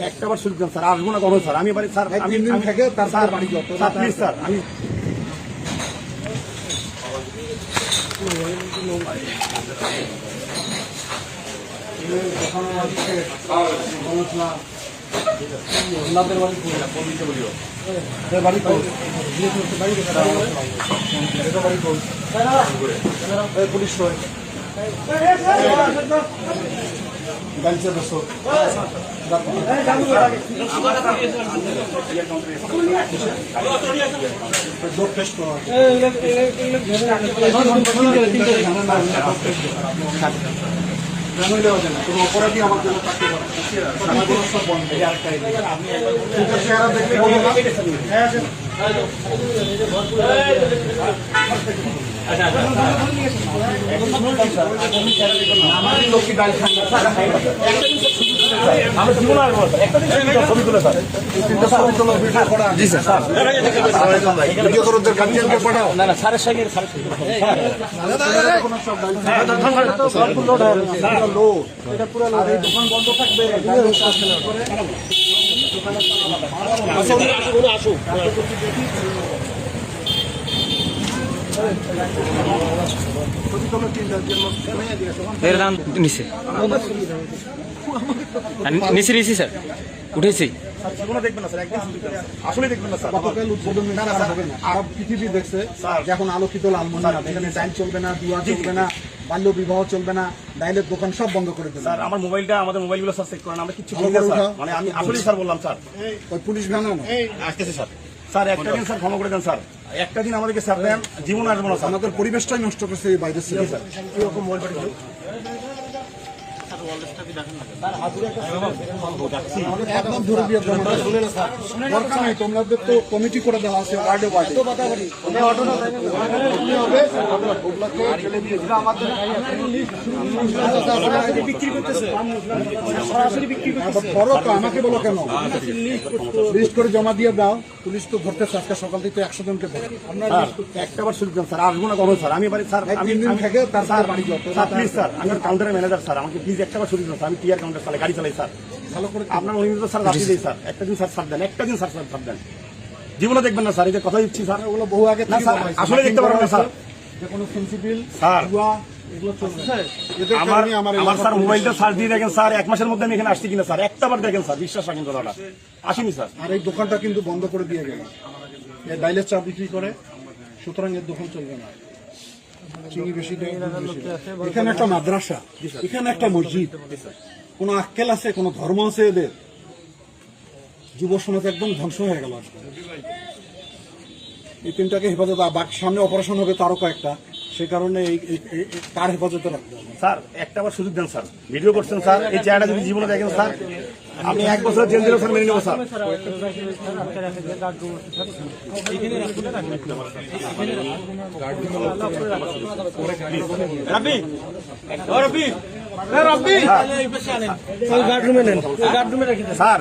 একটা বার সুযোগ দেন স্যার, আসবো না কখন স্যার? আমি বাড়ি স্যার, আমি থেকে তার স্যার বাড়ি যত প্লিজ স্যার, আমি পুলিশ অপরাধী আমার জন্য থাকতে পারে সব বন্ধ। দোকান বন্ধ থাকবে, আসুক নিচে নিচে স্যার উঠেছি। দেখবেন না স্যার, একদম আসলে দেখবেন না স্যার। গতকাল উদ্বোধন আরব পৃথিবী দেখছে এখন আলোকিত লালমনিরহাট, এখানে ডাইল চলবে না, দুয়া চলবে না, বাল্য বিবাহ চলবে না, ডাইলের দোকান সব বন্ধ করে দেবে। স্যার আমার মোবাইলটা, আমাদের মোবাইলগুলো স্যার চেক করেন, আমরা কিছু মানে আমি আসলে স্যার বললাম স্যার, ওই পুলিশ ভ্যান আসতেছে স্যার। স্যার একটা দিন স্যার ক্ষমা করে দেন স্যার, একটা দিন আমাদেরকে স্যার দেন, জীবন আসবো না স্যার। আমাদের পরিবেশটাই নষ্ট করছে এই বাইরে স্যার। এরকম মোবাইল পাঠিয়ে একদম ধরে দিয়ে দরকার নেই, তোমাদের তো কমিটি করে দেওয়া আছে ওয়ার্ডে ওয়ার্ডে। আমাকে বলো কেন লিস্ট করে জমা দিয়ে দাও, পুলিশ তো ধরতেছে আজকে সকাল থেকে 100 জনকে ধরে। একটা বার সুযোগ দেন স্যার, আসবো না কখন স্যার? আমি বাড়ি স্যার, আমি থেকে তার স্যার বাড়ি যত প্লিজ স্যার, আমি কাউন্টারের ম্যানেজার স্যার, আমাকে প্লিজ একটা বার সুযোগ দেন স্যার। আমি টিআর কাউন্টার চালাই, গাড়ি চালাই স্যার, ভালো করে আপনার অনিয়মিত স্যার রাখি দেয় স্যার। একটা দিন স্যার ছাড় দেন, একটা দিন স্যার ছাড় দেন, জীবনে দেখবেন না স্যার। এই যে কথা দিচ্ছি স্যার, ওগুলো বহু আগে আসলে দেখতে পারবেন না স্যার। যে কোনো সেন্সিবল স্যার এগুলো চলবে। আমার স্যার মোবাইলটা সার্চ দিয়ে দেখেন স্যার, 1 মাসের মধ্যে আমি এখানে আসছি কিনা স্যার, একটা বার দেখেন স্যার, বিশ্বাস রাখেন কথাটা, আসিনি স্যার। আর এই দোকানটা কিন্তু বন্ধ করে দিয়ে গেল, ডাইলের চা বিক্রি করে, সুতরাং এর দোকান চলবে না। চিনি বেশি দেয়, এখানে একটা মাদ্রাসা, এখানে একটা মসজিদ, কোন আক্কেল আছে, কোন ধর্ম আছে এদের? যুব সমাজ একদম ধ্বংস হয়ে গেল আজকে। এই তিনটাকে হেফাজত, বাকি সামনে অপারেশন হবে তারও কয়েকটা, সে কারণে তার হেফাজতে রাখতে হবে স্যার। একটা বার সুযোগ দেন স্যার, ভিডিও করছেন স্যার, এই চেহারাটা যদি জীবনে দেখেন স্যার, আমি 1 বছর জেল দিলেও স্যার মেনে নেবো স্যার। স্যার